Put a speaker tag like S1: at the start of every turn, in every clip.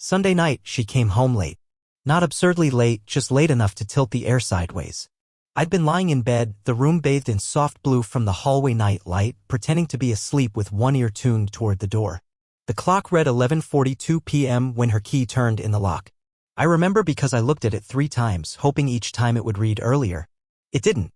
S1: Sunday night, she came home late. Not absurdly late, just late enough to tilt the air sideways. I'd been lying in bed, the room bathed in soft blue from the hallway night light, pretending to be asleep with one ear tuned toward the door. The clock read 11:42 p.m. when her key turned in the lock. I remember because I looked at it 3 times, hoping each time it would read earlier. It didn't.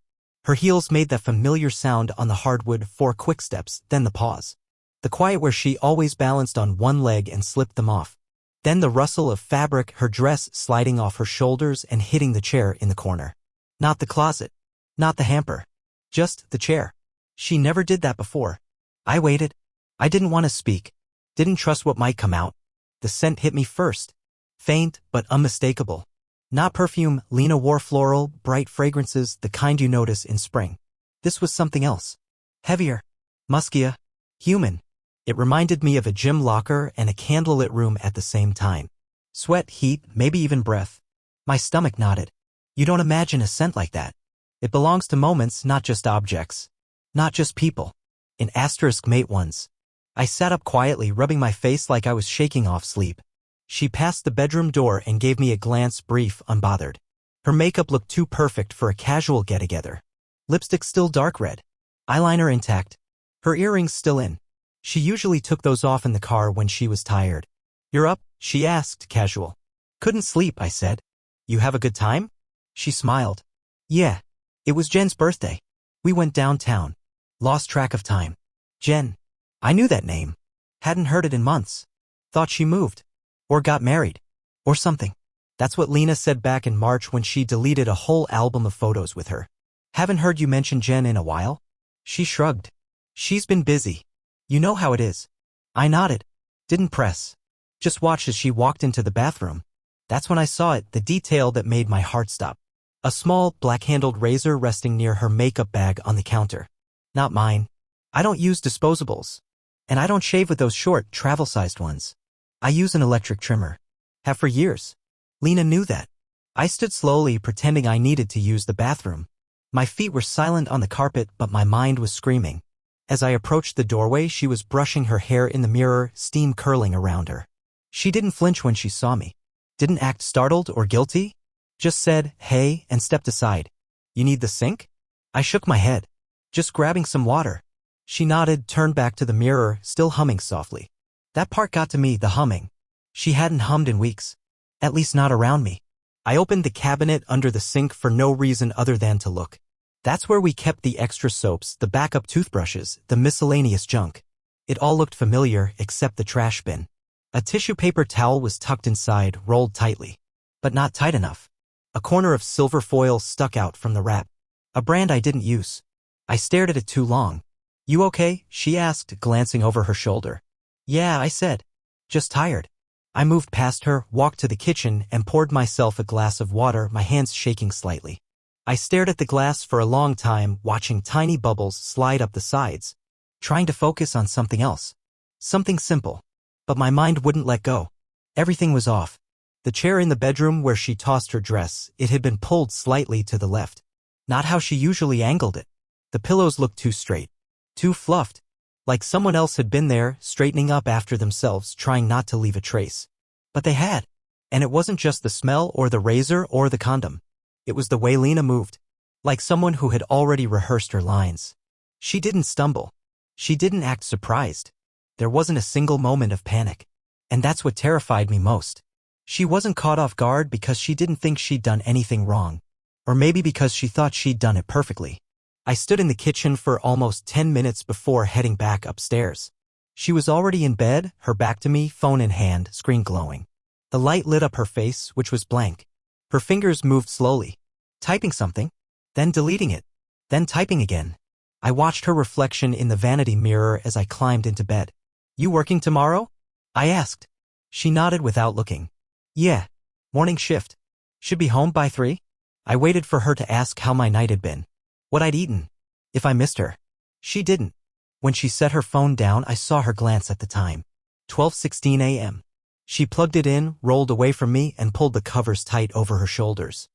S1: Her heels made that familiar sound on the hardwood, 4 quick steps, then the pause. The quiet where she always balanced on one leg and slipped them off. Then the rustle of fabric, her dress sliding off her shoulders and hitting the chair in the corner. Not the closet. Not the hamper. Just the chair. She never did that before. I waited. I didn't want to speak. Didn't trust what might come out. The scent hit me first. Faint, but unmistakable. Not perfume. Lena wore floral, bright fragrances, the kind you notice in spring. This was something else. Heavier. Muskier. Human. It reminded me of a gym locker and a candlelit room at the same time. Sweat, heat, maybe even breath. My stomach nodded. You don't imagine a scent like that. It belongs to moments, not just objects. Not just people. In asterisk mate ones. I sat up quietly, rubbing my face like I was shaking off sleep. She passed the bedroom door and gave me a glance, brief, unbothered. Her makeup looked too perfect for a casual get-together. Lipstick still dark red. Eyeliner intact. Her earrings still in. She usually took those off in the car when she was tired. "You're up?" she asked, casual. "Couldn't sleep," I said. "You have a good time?" She smiled. "Yeah. It was Jen's birthday. We went downtown. Lost track of time." Jen. I knew that name. Hadn't heard it in months. Thought she moved. Or got married. Or something. That's what Lena said back in March when she deleted a whole album of photos with her. "Haven't heard you mention Jen in a while?" She shrugged. "She's been busy. You know how it is." I nodded. Didn't press. Just watched as she walked into the bathroom. That's when I saw it, the detail that made my heart stop. A small, black-handled razor resting near her makeup bag on the counter. Not mine. I don't use disposables. And I don't shave with those short, travel-sized ones. I use an electric trimmer. Have for years. Lena knew that. I stood slowly, pretending I needed to use the bathroom. My feet were silent on the carpet, but my mind was screaming. As I approached the doorway, she was brushing her hair in the mirror, steam curling around her. She didn't flinch when she saw me. Didn't act startled or guilty. Just said, "Hey," and stepped aside. "You need the sink?" I shook my head. "Just grabbing some water." She nodded, turned back to the mirror, still humming softly. That part got to me, the humming. She hadn't hummed in weeks. At least not around me. I opened the cabinet under the sink for no reason other than to look. That's where we kept the extra soaps, the backup toothbrushes, the miscellaneous junk. It all looked familiar, except the trash bin. A tissue paper towel was tucked inside, rolled tightly. But not tight enough. A corner of silver foil stuck out from the wrap. A brand I didn't use. I stared at it too long. "You okay?" she asked, glancing over her shoulder. "Yeah," I said. "Just tired." I moved past her, walked to the kitchen, and poured myself a glass of water, my hands shaking slightly. I stared at the glass for a long time, watching tiny bubbles slide up the sides, trying to focus on something else. Something simple. But my mind wouldn't let go. Everything was off. The chair in the bedroom where she tossed her dress, it had been pulled slightly to the left. Not how she usually angled it. The pillows looked too straight. Too fluffed. Like someone else had been there, straightening up after themselves, trying not to leave a trace. But they had. And it wasn't just the smell or the razor or the condom. It was the way Lena moved. Like someone who had already rehearsed her lines. She didn't stumble. She didn't act surprised. There wasn't a single moment of panic. And that's what terrified me most. She wasn't caught off guard because she didn't think she'd done anything wrong. Or maybe because she thought she'd done it perfectly. I stood in the kitchen for almost 10 minutes before heading back upstairs. She was already in bed, her back to me, phone in hand, screen glowing. The light lit up her face, which was blank. Her fingers moved slowly. Typing something. Then deleting it. Then typing again. I watched her reflection in the vanity mirror as I climbed into bed. "You working tomorrow?" I asked. She nodded without looking. "Yeah. Morning shift. Should be home by 3. I waited for her to ask how my night had been. What I'd eaten. If I missed her. She didn't. When she set her phone down, I saw her glance at the time. 12:16 a.m. She plugged it in, rolled away from me, and pulled the covers tight over her shoulders.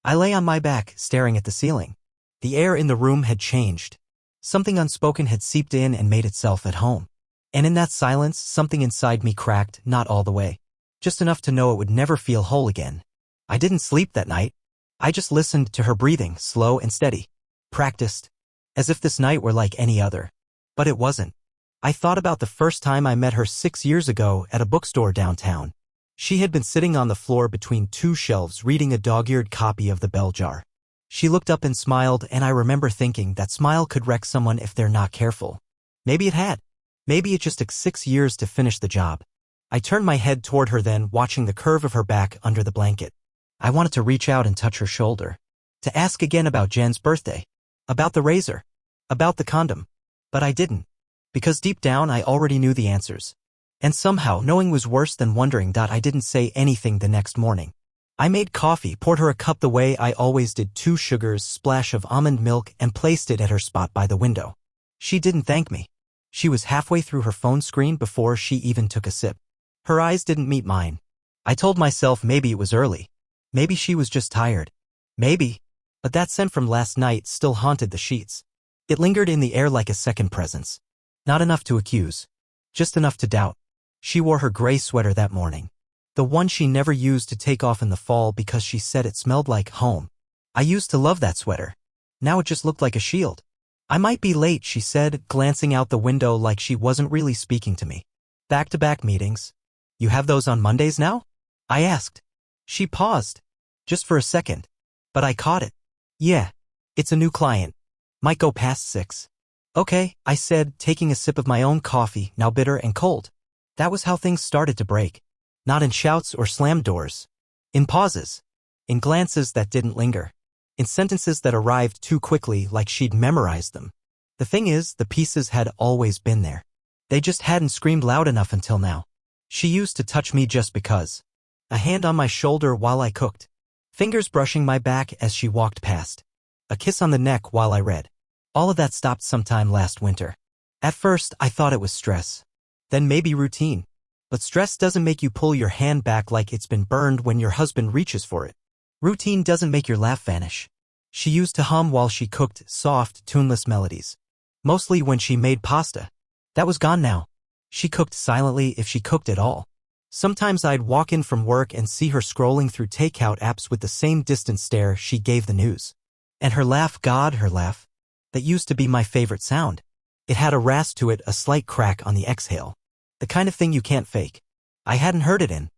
S1: I lay on my back, staring at the ceiling. The air in the room had changed. Something unspoken had seeped in and made itself at home. And in that silence, something inside me cracked, not all the way. just enough to know it would never feel whole again. I didn't sleep that night. I just listened to her breathing, slow and steady. Practiced. As if this night were like any other. But it wasn't. I thought about the first time I met her 6 years ago at a bookstore downtown. She had been sitting on the floor between two shelves reading a dog-eared copy of The Bell Jar. She looked up and smiled, and I remember thinking that smile could wreck someone if they're not careful. Maybe it had. Maybe it just took 6 years to finish the job. I turned my head toward her then, watching the curve of her back under the blanket. I wanted to reach out and touch her shoulder. To ask again about Jen's birthday. About the razor. About the condom. But I didn't. Because deep down I already knew the answers. And somehow knowing was worse than wondering. I didn't say anything the next morning. I made coffee, poured her a cup the way I always did, 2 sugars, splash of almond milk, and placed it at her spot by the window. She didn't thank me. She was halfway through her phone screen before she even took a sip. Her eyes didn't meet mine. I told myself maybe it was early. Maybe she was just tired. Maybe. But that scent from last night still haunted the sheets. It lingered in the air like a second presence. Not enough to accuse. Just enough to doubt. She wore her gray sweater that morning. The one she never used to take off in the fall because she said it smelled like home. I used to love that sweater. Now it just looked like a shield. I might be late, she said, glancing out the window like she wasn't really speaking to me. Back-to-back meetings. You have those on Mondays now? I asked. She paused. Just for a second. But I caught it. Yeah. It's a new client. Might go past 6. Okay, I said, taking a sip of my own coffee, now bitter and cold. That was how things started to break. Not in shouts or slammed doors. In pauses. In glances that didn't linger. In sentences that arrived too quickly, like she'd memorized them. The thing is, the pieces had always been there. They just hadn't screamed loud enough until now. She used to touch me just because. A hand on my shoulder while I cooked. Fingers brushing my back as she walked past. A kiss on the neck while I read. All of that stopped sometime last winter. At first, I thought it was stress. Then maybe routine. But stress doesn't make you pull your hand back like it's been burned when your husband reaches for it. Routine doesn't make your laugh vanish. She used to hum while she cooked, soft, tuneless melodies. Mostly when she made pasta. That was gone now. She cooked silently if she cooked at all. Sometimes I'd walk in from work and see her scrolling through takeout apps with the same distant stare she gave the news. And her laugh, God, her laugh. That used to be my favorite sound. It had a rasp to it, a slight crack on the exhale. The kind of thing you can't fake. I hadn't heard it in,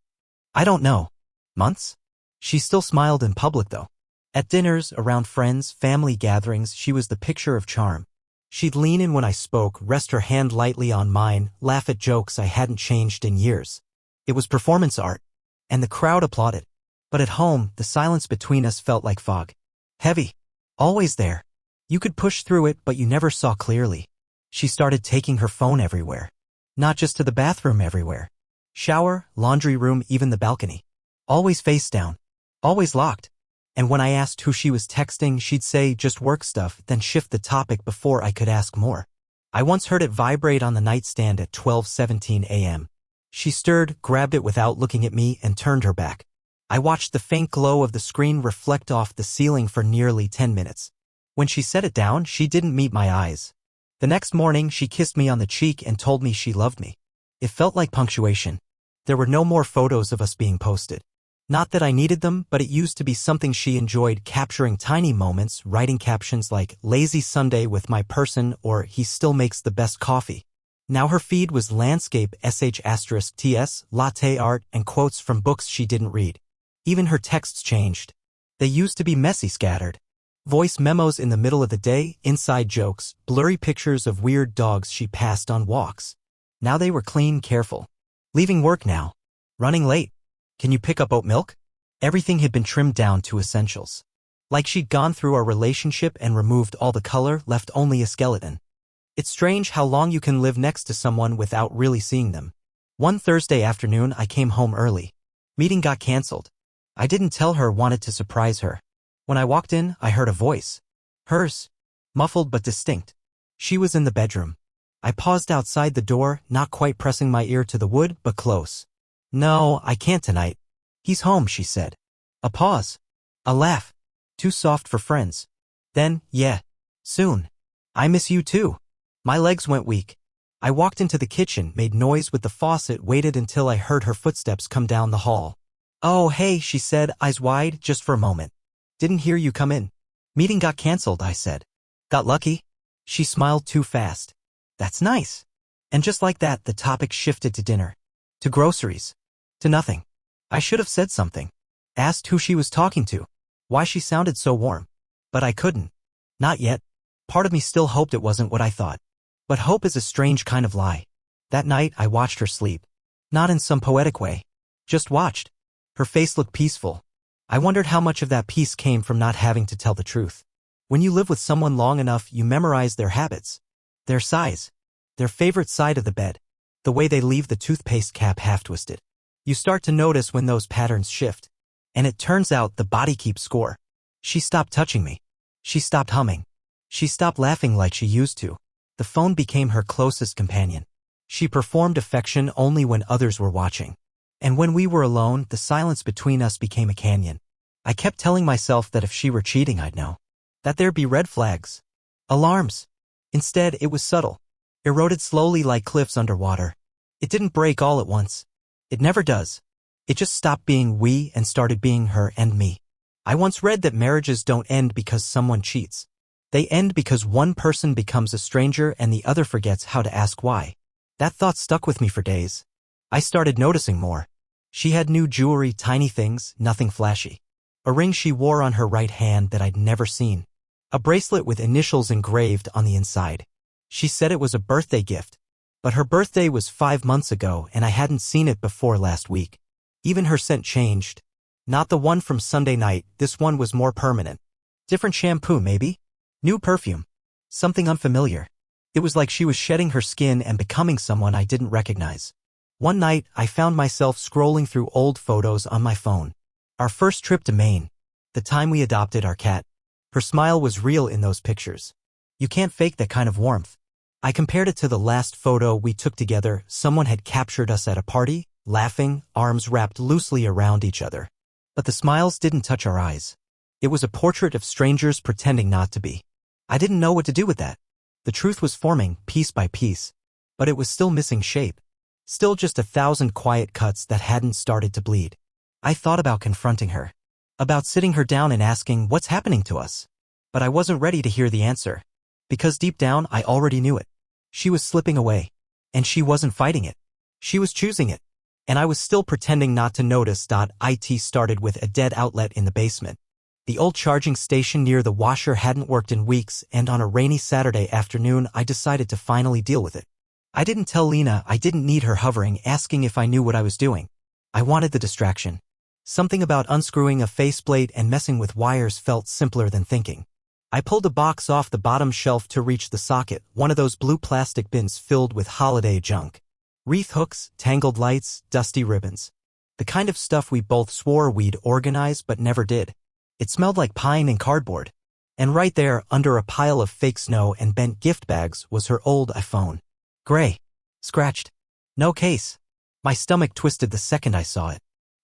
S1: I don't know, months? She still smiled in public though. At dinners, around friends, family gatherings, she was the picture of charm. She'd lean in when I spoke, rest her hand lightly on mine, laugh at jokes I hadn't changed in years. It was performance art. And the crowd applauded. But at home, the silence between us felt like fog. Heavy. Always there. You could push through it, but you never saw clearly. She started taking her phone everywhere. Not just to the bathroom, everywhere. Shower, laundry room, even the balcony. Always face down. Always locked. And when I asked who she was texting, she'd say just work stuff, then shift the topic before I could ask more. I once heard it vibrate on the nightstand at 12:17 a.m. She stirred, grabbed it without looking at me, and turned her back. I watched the faint glow of the screen reflect off the ceiling for nearly 10 minutes. When she set it down, she didn't meet my eyes. The next morning, she kissed me on the cheek and told me she loved me. It felt like punctuation. There were no more photos of us being posted. Not that I needed them, but it used to be something she enjoyed, capturing tiny moments, writing captions like, "Lazy Sunday with my person," or "He still makes the best coffee." Now her feed was landscape *TS, latte art, and quotes from books she didn't read. Even her texts changed. They used to be messy, scattered. Voice memos in the middle of the day, inside jokes, blurry pictures of weird dogs she passed on walks. Now they were clean, careful. Leaving work now. Running late. Can you pick up oat milk? Everything had been trimmed down to essentials. Like she'd gone through our relationship and removed all the color, left only a skeleton. It's strange how long you can live next to someone without really seeing them. One Thursday afternoon, I came home early. Meeting got canceled. I didn't tell her, wanted to surprise her. When I walked in, I heard a voice. Hers. Muffled but distinct. She was in the bedroom. I paused outside the door, not quite pressing my ear to the wood, but close. "No, I can't tonight. He's home," she said. A pause. A laugh. Too soft for friends. Then, "Yeah. Soon. I miss you too." My legs went weak. I walked into the kitchen, made noise with the faucet, waited until I heard her footsteps come down the hall. "Oh, hey," she said, eyes wide, "just for a moment. Didn't hear you come in." "Meeting got canceled," I said. "Got lucky?" She smiled too fast. "That's nice." And just like that, the topic shifted to dinner. To groceries. To nothing. I should have said something. Asked who she was talking to. Why she sounded so warm. But I couldn't. Not yet. Part of me still hoped it wasn't what I thought. But hope is a strange kind of lie. That night, I watched her sleep. Not in some poetic way. Just watched. Her face looked peaceful. I wondered how much of that peace came from not having to tell the truth. When you live with someone long enough, you memorize their habits. Their size. Their favorite side of the bed. The way they leave the toothpaste cap half-twisted. You start to notice when those patterns shift. And it turns out the body keeps score. She stopped touching me. She stopped humming. She stopped laughing like she used to. The phone became her closest companion. She performed affection only when others were watching. And when we were alone, the silence between us became a canyon. I kept telling myself that if she were cheating, I'd know. That there'd be red flags. Alarms. Instead, it was subtle. Eroded slowly like cliffs underwater. It didn't break all at once. It never does. It just stopped being we and started being her and me. I once read that marriages don't end because someone cheats. They end because one person becomes a stranger and the other forgets how to ask why. That thought stuck with me for days. I started noticing more. She had new jewelry, tiny things, nothing flashy. A ring she wore on her right hand that I'd never seen. A bracelet with initials engraved on the inside. She said it was a birthday gift. But her birthday was 5 months ago and I hadn't seen it before last week. Even her scent changed. Not the one from Sunday night, this one was more permanent. Different shampoo, maybe? New perfume. Something unfamiliar. It was like she was shedding her skin and becoming someone I didn't recognize. One night, I found myself scrolling through old photos on my phone. Our first trip to Maine. The time we adopted our cat. Her smile was real in those pictures. You can't fake that kind of warmth. I compared it to the last photo we took together. Someone had captured us at a party, laughing, arms wrapped loosely around each other. But the smiles didn't touch our eyes. It was a portrait of strangers pretending not to be. I didn't know what to do with that. The truth was forming, piece by piece. But it was still missing shape. Still just 1,000 quiet cuts that hadn't started to bleed. I thought about confronting her. About sitting her down and asking what's happening to us. But I wasn't ready to hear the answer. Because deep down, I already knew it. She was slipping away. And she wasn't fighting it. She was choosing it. And I was still pretending not to notice. It started with a dead outlet in the basement. The old charging station near the washer hadn't worked in weeks, and on a rainy Saturday afternoon I decided to finally deal with it. I didn't tell Lena I didn't need her hovering, asking if I knew what I was doing. I wanted the distraction. Something about unscrewing a faceplate and messing with wires felt simpler than thinking. I pulled a box off the bottom shelf to reach the socket, one of those blue plastic bins filled with holiday junk. Wreath hooks, tangled lights, dusty ribbons. The kind of stuff we both swore we'd organize but never did. It smelled like pine and cardboard. And right there, under a pile of fake snow and bent gift bags, was her old iPhone. Gray. Scratched. No case. My stomach twisted the second I saw it.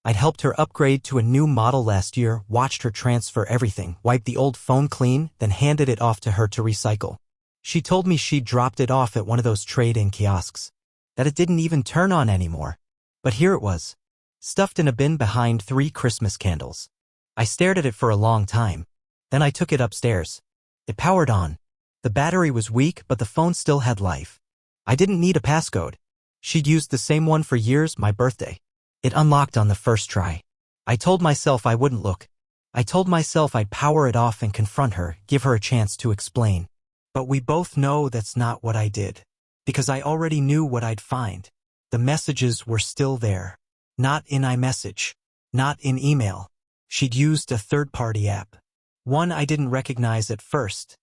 S1: I'd helped her upgrade to a new model last year, watched her transfer everything, wiped the old phone clean, then handed it off to her to recycle. She told me she'd dropped it off at one of those trade-in kiosks. That it didn't even turn on anymore. But here it was. Stuffed in a bin behind 3 Christmas candles. I stared at it for a long time. Then I took it upstairs. It powered on. The battery was weak, but the phone still had life. I didn't need a passcode. She'd used the same one for years, my birthday. It unlocked on the first try. I told myself I wouldn't look. I told myself I'd power it off and confront her, give her a chance to explain. But we both know that's not what I did. Because I already knew what I'd find. The messages were still there. Not in iMessage. Not in email. She'd used a third-party app. One I didn't recognize at first.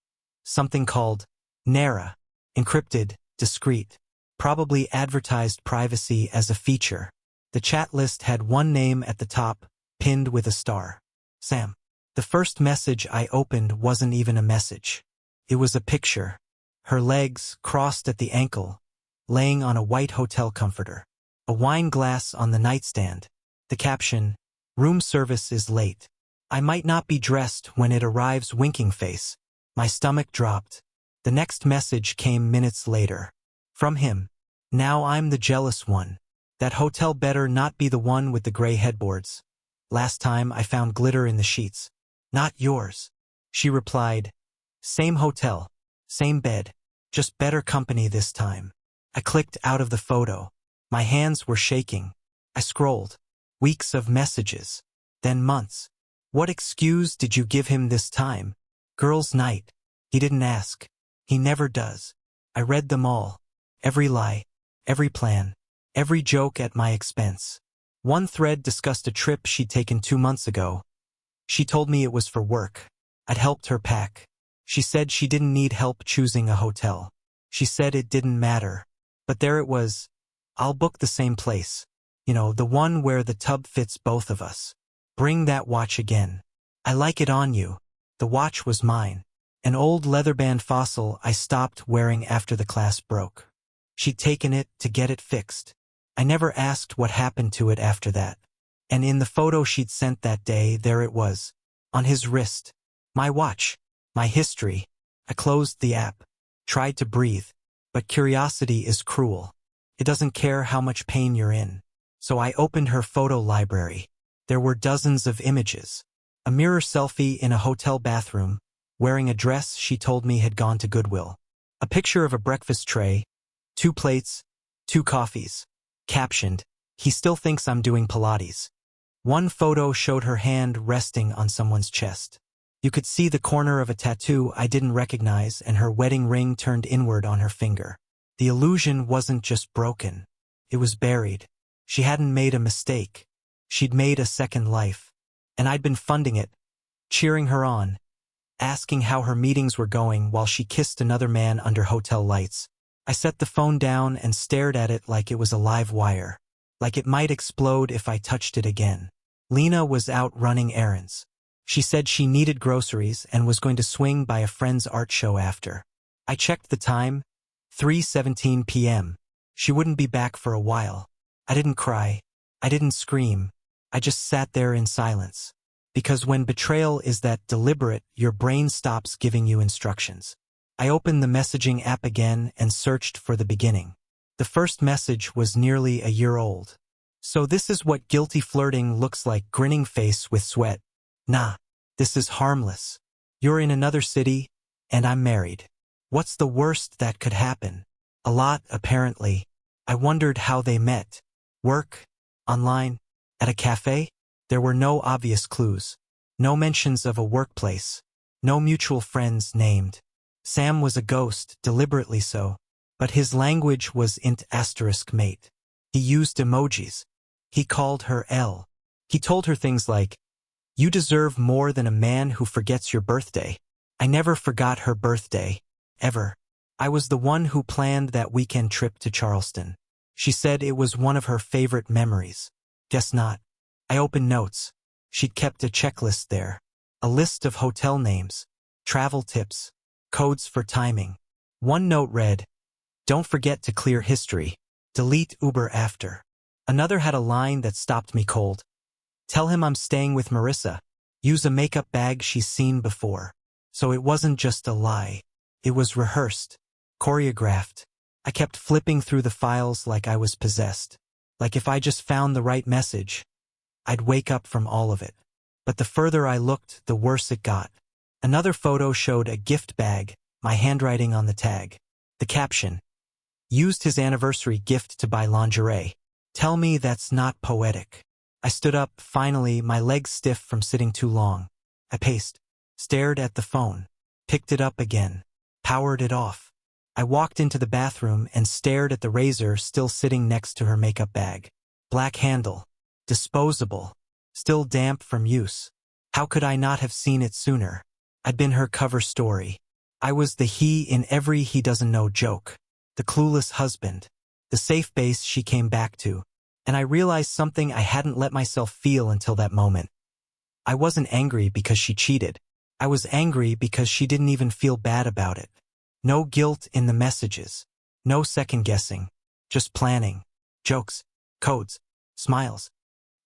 S1: Something called Nara. Encrypted, discreet. Probably advertised privacy as a feature. The chat list had one name at the top, pinned with a star. Sam. The first message I opened wasn't even a message. It was a picture. Her legs crossed at the ankle, laying on a white hotel comforter. A wine glass on the nightstand. The caption, "Room service is late. I might not be dressed when it arrives," winking face. My stomach dropped. The next message came minutes later. From him. Now I'm the jealous one. That hotel better not be the one with the gray headboards. Last time I found glitter in the sheets. Not yours. She replied. Same hotel. Same bed. Just better company this time. I clicked out of the photo. My hands were shaking. I scrolled. Weeks of messages. Then months. What excuse did you give him this time? Girls' night. He didn't ask. He never does. I read them all. Every lie. Every plan. Every joke at my expense. One thread discussed a trip she'd taken 2 months ago. She told me it was for work. I'd helped her pack. She said she didn't need help choosing a hotel. She said it didn't matter. But there it was. I'll book the same place. You know, the one where the tub fits both of us. Bring that watch again. I like it on you. The watch was mine. An old leather-band fossil I stopped wearing after the class broke. She'd taken it to get it fixed. I never asked what happened to it after that. And in the photo she'd sent that day, there it was. On his wrist. My watch. My history. I closed the app. Tried to breathe. But curiosity is cruel. It doesn't care how much pain you're in. So I opened her photo library. There were dozens of images. A mirror selfie in a hotel bathroom, wearing a dress she told me had gone to Goodwill. A picture of a breakfast tray, 2 plates, 2 coffees. Captioned, he still thinks I'm doing Pilates. One photo showed her hand resting on someone's chest. You could see the corner of a tattoo I didn't recognize and her wedding ring turned inward on her finger. The illusion wasn't just broken. It was buried. She hadn't made a mistake. She'd made a second life. And I'd been funding it, cheering her on, asking how her meetings were going while she kissed another man under hotel lights. I set the phone down and stared at it like it was a live wire, like it might explode if I touched it again. Lena was out running errands. She said she needed groceries and was going to swing by a friend's art show after. I checked the time, 3:17 p.m. She wouldn't be back for a while. I didn't cry. I didn't scream. I just sat there in silence. Because when betrayal is that deliberate, your brain stops giving you instructions. I opened the messaging app again and searched for the beginning. The first message was nearly a year old. So this is what guilty flirting looks like, grinning face with sweat. Nah, this is harmless. You're in another city, and I'm married. What's the worst that could happen? A lot, apparently. I wondered how they met. Work? Online? At a cafe? There were no obvious clues. No mentions of a workplace. No mutual friends named. Sam was a ghost, deliberately so. But his language was int asterisk mate. He used emojis. He called her L. He told her things like, "You deserve more than a man who forgets your birthday." I never forgot her birthday. Ever. I was the one who planned that weekend trip to Charleston. She said it was one of her favorite memories. Guess not. I opened notes. She'd kept a checklist there. A list of hotel names, travel tips, codes for timing. One note read, "Don't forget to clear history. Delete Uber after." Another had a line that stopped me cold. "Tell him I'm staying with Marissa. Use a makeup bag she's seen before." So it wasn't just a lie. It was rehearsed, choreographed. I kept flipping through the files like I was possessed. Like if I just found the right message, I'd wake up from all of it. But the further I looked, the worse it got. Another photo showed a gift bag, my handwriting on the tag. The caption, "Used his anniversary gift to buy lingerie. Tell me that's not poetic." I stood up, finally, my legs stiff from sitting too long. I paced, stared at the phone, picked it up again, powered it off. I walked into the bathroom and stared at the razor still sitting next to her makeup bag. Black handle. Disposable. Still damp from use. How could I not have seen it sooner? I'd been her cover story. I was the he in every he doesn't know joke. The clueless husband. The safe base she came back to. And I realized something I hadn't let myself feel until that moment. I wasn't angry because she cheated. I was angry because she didn't even feel bad about it. No guilt in the messages. No second-guessing. Just planning. Jokes. Codes. Smiles.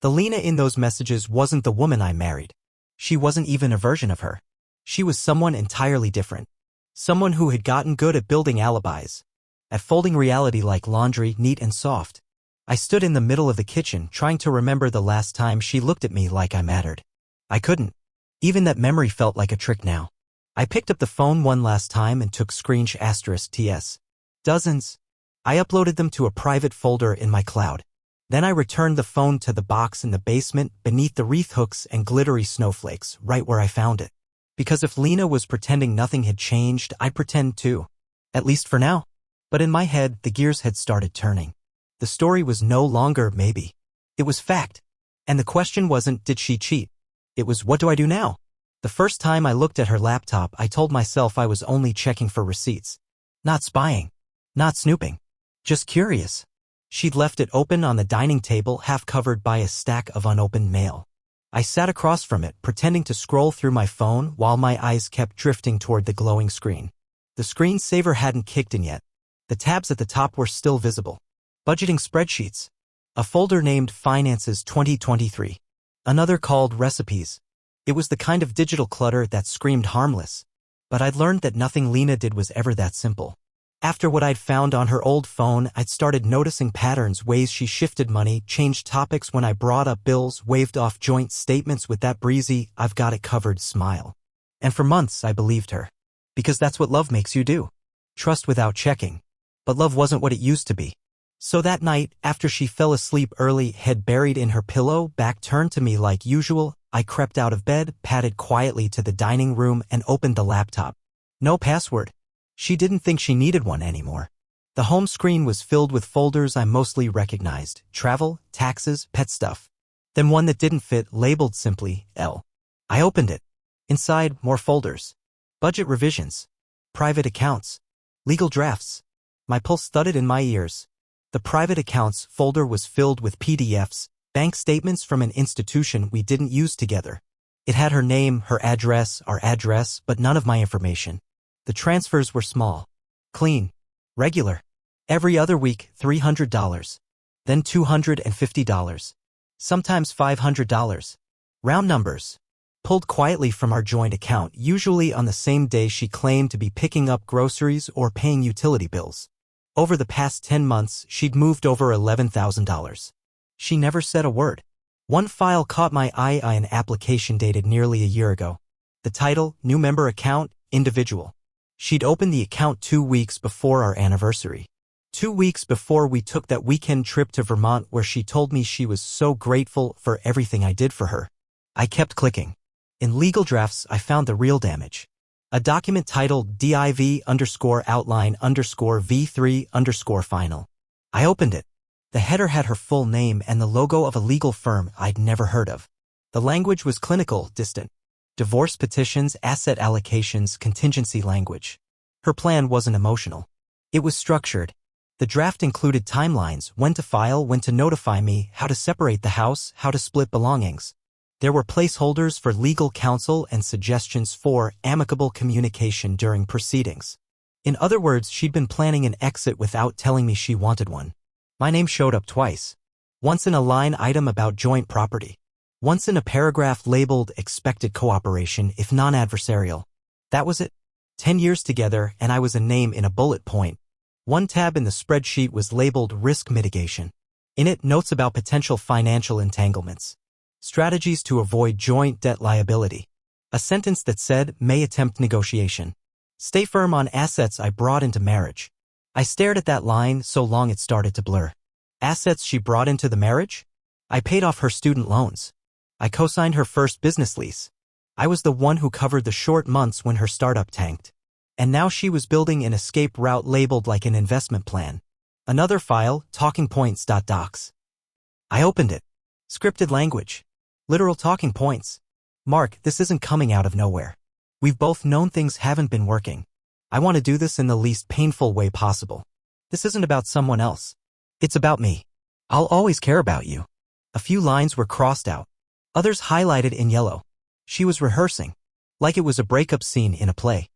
S1: The Lena in those messages wasn't the woman I married. She wasn't even a version of her. She was someone entirely different. Someone who had gotten good at building alibis. at folding reality like laundry, neat and soft. I stood in the middle of the kitchen trying to remember the last time she looked at me like I mattered. I couldn't. Even that memory felt like a trick now. I picked up the phone one last time and took *TS. Dozens. I uploaded them to a private folder in my cloud. Then I returned the phone to the box in the basement beneath the wreath hooks and glittery snowflakes, right where I found it. Because if Lena was pretending nothing had changed, I'd pretend too. At least for now. But in my head, the gears had started turning. The story was no longer maybe. It was fact. And the question wasn't, did she cheat? It was, what do I do now? The first time I looked at her laptop, I told myself I was only checking for receipts. Not spying. Not snooping. Just curious. She'd left it open on the dining table, half covered by a stack of unopened mail. I sat across from it, pretending to scroll through my phone while my eyes kept drifting toward the glowing screen. The screensaver hadn't kicked in yet. The tabs at the top were still visible. Budgeting spreadsheets. A folder named Finances 2023. Another called Recipes. It was the kind of digital clutter that screamed harmless. But I'd learned that nothing Lena did was ever that simple. After what I'd found on her old phone, I'd started noticing patterns, ways she shifted money, changed topics when I brought up bills, waved off joint statements with that breezy, I've got it covered smile. And for months I believed her. Because that's what love makes you do. Trust without checking. But love wasn't what it used to be. So that night, after she fell asleep early, head buried in her pillow, back turned to me like usual, I crept out of bed, padded quietly to the dining room, and opened the laptop. No password. She didn't think she needed one anymore. The home screen was filled with folders I mostly recognized: travel, taxes, pet stuff. Then one that didn't fit, labeled simply L. I opened it. Inside, more folders. Budget revisions. Private accounts. Legal drafts. My pulse thudded in my ears. The private accounts folder was filled with PDFs, bank statements from an institution we didn't use together. It had her name, her address, our address, but none of my information. The transfers were small, clean, regular. Every other week, $300. Then $250. Sometimes $500. Round numbers. Pulled quietly from our joint account, usually on the same day she claimed to be picking up groceries or paying utility bills. Over the past 10 months, she'd moved over $11,000. She never said a word. One file caught my eye, an application dated nearly a year ago. The title, New Member Account, Individual. She'd opened the account 2 weeks before our anniversary. 2 weeks before we took that weekend trip to Vermont where she told me she was so grateful for everything I did for her. I kept clicking. In legal drafts, I found the real damage. A document titled div_outline_v3_final. I opened it. The header had her full name and the logo of a legal firm I'd never heard of. The language was clinical, distant. Divorce petitions, asset allocations, contingency language. Her plan wasn't emotional. It was structured. The draft included timelines, when to file, when to notify me, how to separate the house, how to split belongings. There were placeholders for legal counsel and suggestions for amicable communication during proceedings. In other words, she'd been planning an exit without telling me she wanted one. My name showed up twice. Once in a line item about joint property. Once in a paragraph labeled expected cooperation if non-adversarial. That was it. 10 years together and I was a name in a bullet point. One tab in the spreadsheet was labeled risk mitigation. In it, notes about potential financial entanglements. Strategies to avoid joint debt liability. A sentence that said, may attempt negotiation. Stay firm on assets I brought into marriage. I stared at that line so long it started to blur. Assets she brought into the marriage? I paid off her student loans. I co-signed her first business lease. I was the one who covered the short months when her startup tanked. And now she was building an escape route labeled like an investment plan. Another file, talking points.docs. I opened it. Scripted language. Literal talking points. Mark, this isn't coming out of nowhere. We've both known things haven't been working. I want to do this in the least painful way possible. This isn't about someone else. It's about me. I'll always care about you. A few lines were crossed out. Others highlighted in yellow. She was rehearsing. Like it was a breakup scene in a play.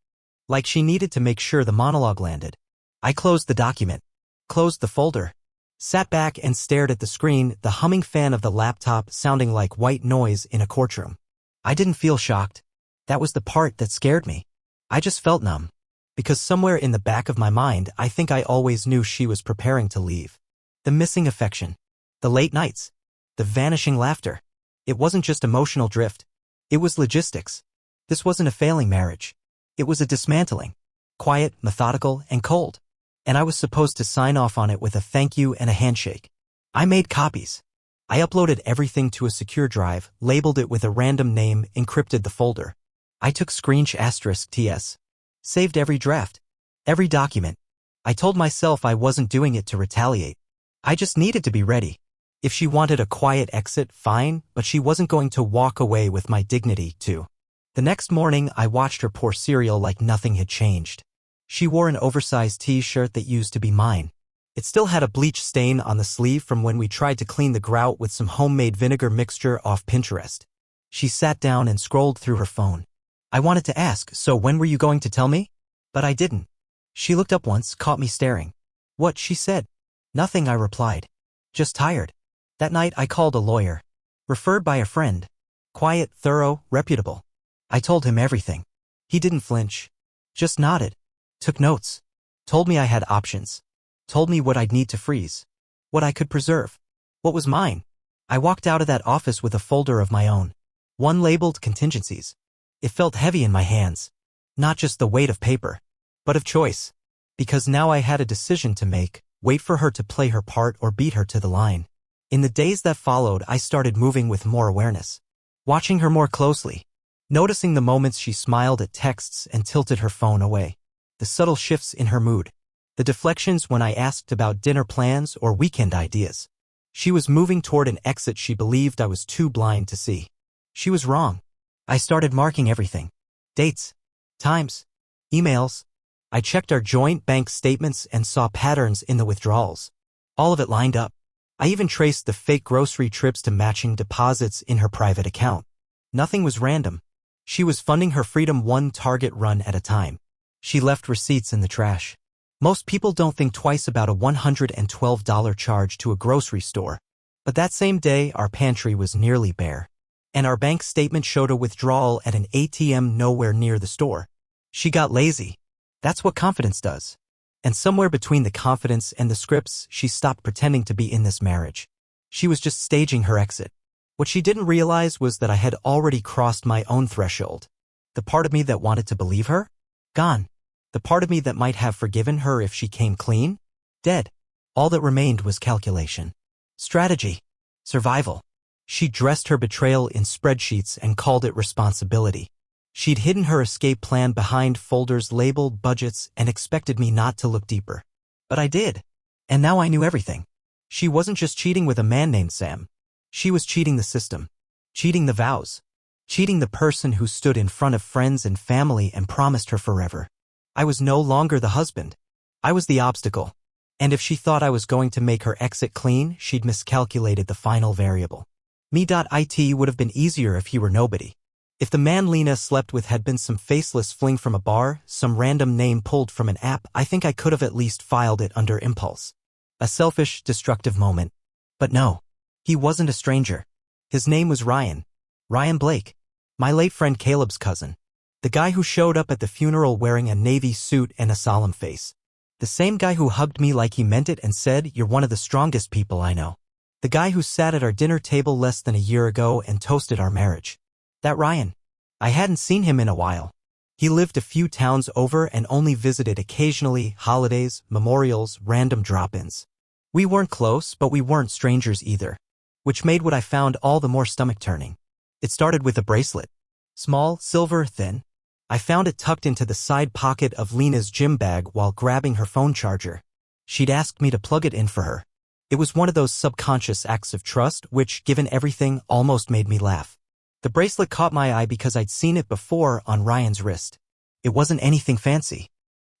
S1: Like she needed to make sure the monologue landed. I closed the document. Closed the folder. Sat back and stared at the screen, the humming fan of the laptop sounding like white noise in a courtroom. I didn't feel shocked. That was the part that scared me. I just felt numb. Because somewhere in the back of my mind, I think I always knew she was preparing to leave. The missing affection. The late nights. The vanishing laughter. It wasn't just emotional drift. It was logistics. This wasn't a failing marriage. It was a dismantling. Quiet, methodical, and cold. And I was supposed to sign off on it with a thank you and a handshake. I made copies. I uploaded everything to a secure drive, labeled it with a random name, encrypted the folder. I took *TS. Saved every draft. Every document. I told myself I wasn't doing it to retaliate. I just needed to be ready. If she wanted a quiet exit, fine, but she wasn't going to walk away with my dignity, too. The next morning, I watched her pour cereal like nothing had changed. She wore an oversized t-shirt that used to be mine. It still had a bleach stain on the sleeve from when we tried to clean the grout with some homemade vinegar mixture off Pinterest. She sat down and scrolled through her phone. I wanted to ask, so when were you going to tell me? But I didn't. She looked up once, caught me staring. What, she said. Nothing, I replied. Just tired. That night I called a lawyer. Referred by a friend. Quiet, thorough, reputable. I told him everything. He didn't flinch. Just nodded. Took notes. Told me I had options. Told me what I'd need to freeze. What I could preserve. What was mine. I walked out of that office with a folder of my own. One labeled contingencies. It felt heavy in my hands. Not just the weight of paper, but of choice. Because now I had a decision to make, wait for her to play her part or beat her to the line. In the days that followed, I started moving with more awareness. Watching her more closely. Noticing the moments she smiled at texts and tilted her phone away. The subtle shifts in her mood. The deflections when I asked about dinner plans or weekend ideas. She was moving toward an exit she believed I was too blind to see. She was wrong. I started marking everything. Dates. Times. Emails. I checked our joint bank statements and saw patterns in the withdrawals. All of it lined up. I even traced the fake grocery trips to matching deposits in her private account. Nothing was random. She was funding her freedom one Target run at a time. She left receipts in the trash. Most people don't think twice about a $112 charge to a grocery store. But that same day, our pantry was nearly bare. And our bank statement showed a withdrawal at an ATM nowhere near the store. She got lazy. That's what confidence does. And somewhere between the confidence and the scripts, she stopped pretending to be in this marriage. She was just staging her exit. What she didn't realize was that I had already crossed my own threshold. The part of me that wanted to believe her? Gone. The part of me that might have forgiven her if she came clean? Dead. All that remained was calculation. Strategy. Survival. She dressed her betrayal in spreadsheets and called it responsibility. She'd hidden her escape plan behind folders labeled budgets and expected me not to look deeper. But I did. And now I knew everything. She wasn't just cheating with a man named Sam. She was cheating the system. Cheating the vows. Cheating the person who stood in front of friends and family and promised her forever. I was no longer the husband. I was the obstacle. And if she thought I was going to make her exit clean, she'd miscalculated the final variable. Me.it would have been easier if he were nobody. If the man Lena slept with had been some faceless fling from a bar, some random name pulled from an app, I think I could have at least filed it under impulse. A selfish, destructive moment. But no. He wasn't a stranger. His name was Ryan. Ryan Blake. My late friend Caleb's cousin. The guy who showed up at the funeral wearing a navy suit and a solemn face. The same guy who hugged me like he meant it and said, "You're one of the strongest people I know." The guy who sat at our dinner table less than a year ago and toasted our marriage. That Ryan. I hadn't seen him in a while. He lived a few towns over and only visited occasionally, holidays, memorials, random drop-ins. We weren't close, but we weren't strangers either. Which made what I found all the more stomach-turning. It started with a bracelet. Small, silver, thin. I found it tucked into the side pocket of Lena's gym bag while grabbing her phone charger. She'd asked me to plug it in for her. It was one of those subconscious acts of trust which, given everything, almost made me laugh. The bracelet caught my eye because I'd seen it before on Ryan's wrist. It wasn't anything fancy.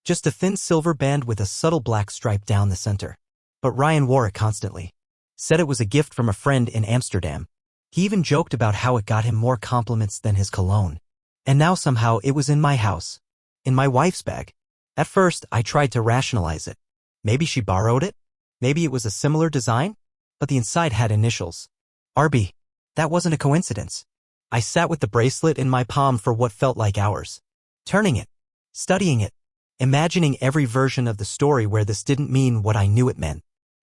S1: Just a thin silver band with a subtle black stripe down the center. But Ryan wore it constantly. Said it was a gift from a friend in Amsterdam. He even joked about how it got him more compliments than his cologne. And now somehow it was in my house. In my wife's bag. At first, I tried to rationalize it. Maybe she borrowed it? Maybe it was a similar design? But the inside had initials. RB. That wasn't a coincidence. I sat with the bracelet in my palm for what felt like hours. Turning it. Studying it. imagining every version of the story where this didn't mean what I knew it meant.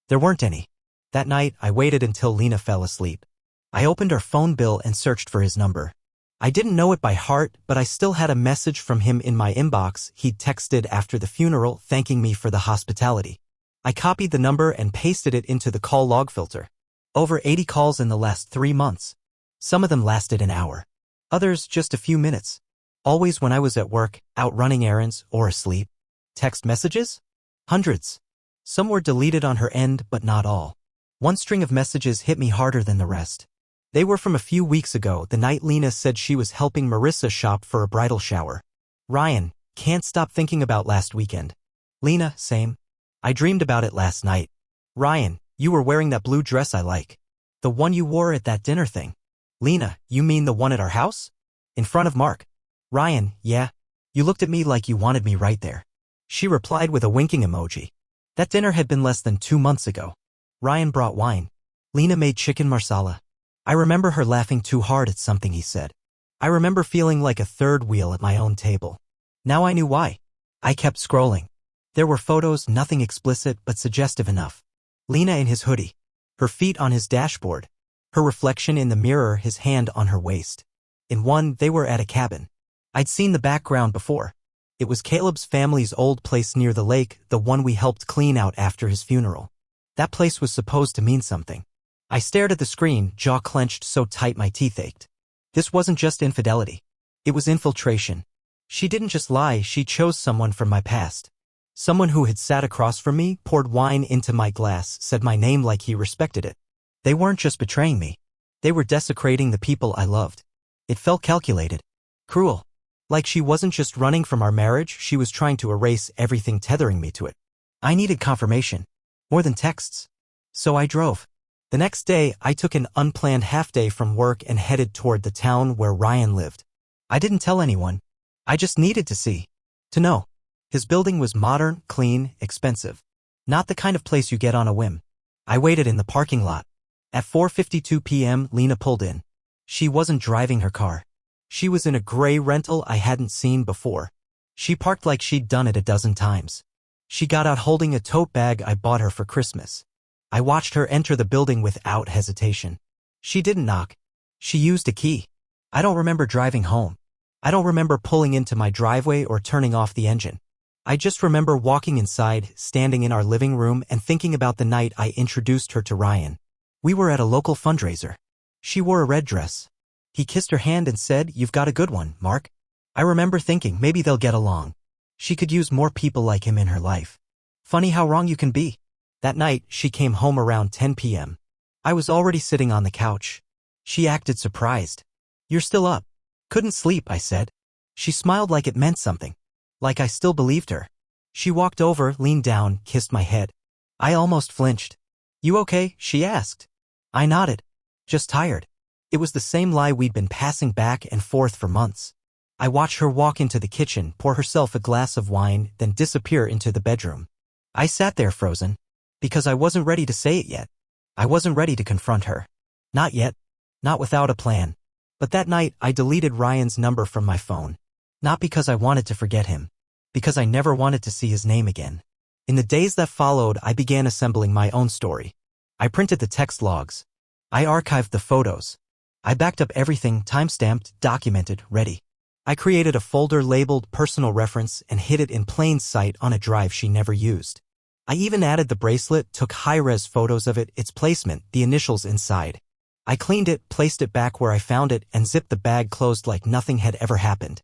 S1: There weren't any. That night, I waited until Lena fell asleep. I opened her phone bill and searched for his number. I didn't know it by heart, but I still had a message from him in my inbox. He'd texted after the funeral, thanking me for the hospitality. I copied the number and pasted it into the call log filter. Over 80 calls in the last 3 months. Some of them lasted an hour. Others just a few minutes. Always when I was at work, out running errands, or asleep. Text messages? Hundreds. Some were deleted on her end, but not all. One string of messages hit me harder than the rest. They were from a few weeks ago, the night Lena said she was helping Marissa shop for a bridal shower. Ryan, can't stop thinking about last weekend. Lena, same. I dreamed about it last night. Ryan, you were wearing that blue dress I like. The one you wore at that dinner thing. Lena, you mean the one at our house? In front of Mark. Ryan, yeah. You looked at me like you wanted me right there. She replied with a winking emoji. That dinner had been less than 2 months ago. Ryan brought wine. Lena made chicken marsala. I remember her laughing too hard at something he said. I remember feeling like a third wheel at my own table. Now I knew why. I kept scrolling. There were photos, nothing explicit but suggestive enough. Lena in his hoodie. Her feet on his dashboard. Her reflection in the mirror, his hand on her waist. In one, they were at a cabin. I'd seen the background before. It was Caleb's family's old place near the lake, the one we helped clean out after his funeral. That place was supposed to mean something. I stared at the screen, jaw clenched so tight my teeth ached. This wasn't just infidelity. It was infiltration. She didn't just lie, she chose someone from my past. Someone who had sat across from me, poured wine into my glass, said my name like he respected it. They weren't just betraying me. They were desecrating the people I loved. It felt calculated. Cruel. Like she wasn't just running from our marriage, she was trying to erase everything tethering me to it. I needed confirmation. More than texts. So I drove. The next day, I took an unplanned half-day from work and headed toward the town where Ryan lived. I didn't tell anyone. I just needed to see. To know. His building was modern, clean, expensive. Not the kind of place you get on a whim. I waited in the parking lot. At 4:52 p.m., Lena pulled in. She wasn't driving her car. She was in a gray rental I hadn't seen before. She parked like she'd done it a dozen times. She got out holding a tote bag I bought her for Christmas. I watched her enter the building without hesitation. She didn't knock. She used a key. I don't remember driving home. I don't remember pulling into my driveway or turning off the engine. I just remember walking inside, standing in our living room and thinking about the night I introduced her to Ryan. We were at a local fundraiser. She wore a red dress. He kissed her hand and said, "You've got a good one, Mark." I remember thinking maybe they'll get along. She could use more people like him in her life. Funny how wrong you can be. That night, she came home around 10 p.m. I was already sitting on the couch. She acted surprised. "You're still up." "Couldn't sleep," I said. She smiled like it meant something. Like I still believed her. She walked over, leaned down, kissed my head. I almost flinched. "You okay?" she asked. I nodded. Just tired. It was the same lie we'd been passing back and forth for months. I watched her walk into the kitchen, pour herself a glass of wine, then disappear into the bedroom. I sat there frozen. Because I wasn't ready to say it yet. I wasn't ready to confront her. Not yet. Not without a plan. But that night, I deleted Ryan's number from my phone. Not because I wanted to forget him. Because I never wanted to see his name again. In the days that followed, I began assembling my own story. I printed the text logs. I archived the photos. I backed up everything, time-stamped, documented, ready. I created a folder labeled personal reference and hid it in plain sight on a drive she never used. I even added the bracelet, took high-res photos of it, its placement, the initials inside. I cleaned it, placed it back where I found it, and zipped the bag closed like nothing had ever happened.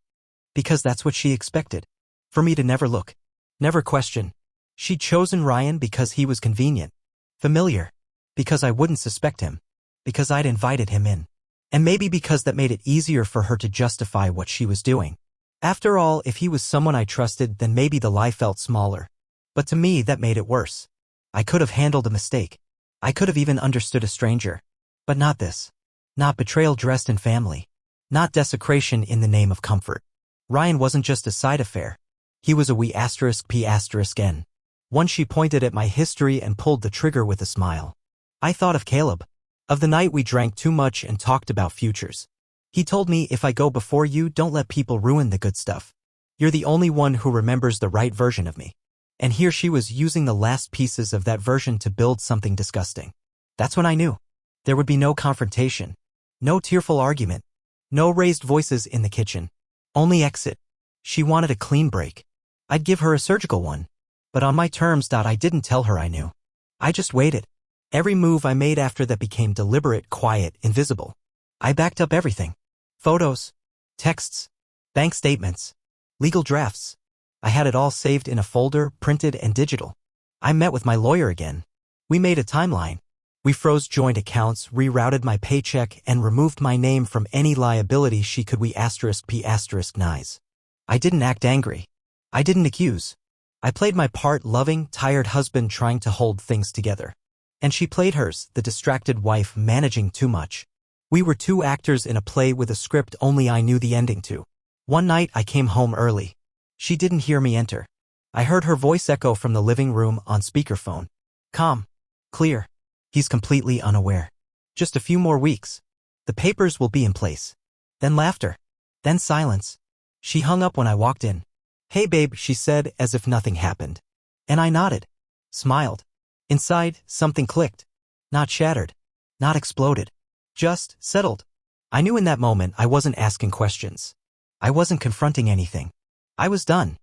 S1: Because that's what she expected. For me to never look. Never question. She'd chosen Ryan because he was convenient. Familiar. Because I wouldn't suspect him. Because I'd invited him in. And maybe because that made it easier for her to justify what she was doing. After all, if he was someone I trusted, then maybe the lie felt smaller. But to me, that made it worse. I could have handled a mistake. I could have even understood a stranger. But not this. Not betrayal dressed in family. Not desecration in the name of comfort. Ryan wasn't just a side affair. He was a P*N. Once she pointed at my history and pulled the trigger with a smile. I thought of Caleb. Of the night we drank too much and talked about futures. He told me, if I go before you, don't let people ruin the good stuff. You're the only one who remembers the right version of me. And here she was using the last pieces of that version to build something disgusting. That's when I knew. There would be no confrontation. No tearful argument. No raised voices in the kitchen. Only exit. She wanted a clean break. I'd give her a surgical one. But on my terms. I didn't tell her I knew. I just waited. Every move I made after that became deliberate, quiet, invisible. I backed up everything. Photos. Texts. Bank statements. Legal drafts. I had it all saved in a folder, printed and digital. I met with my lawyer again. We made a timeline. We froze joint accounts, rerouted my paycheck, and removed my name from any liability she could *p***nice. I didn't act angry. I didn't accuse. I played my part, loving, tired husband trying to hold things together. And she played hers, the distracted wife managing too much. We were two actors in a play with a script only I knew the ending to. One night I came home early. She didn't hear me enter. I heard her voice echo from the living room on speakerphone. Calm. Clear. He's completely unaware. Just a few more weeks. The papers will be in place. Then laughter. Then silence. She hung up when I walked in. Hey babe, she said as if nothing happened. And I nodded. Smiled. Inside, something clicked. Not shattered. Not exploded. Just settled. I knew in that moment I wasn't asking questions. I wasn't confronting anything. I was done.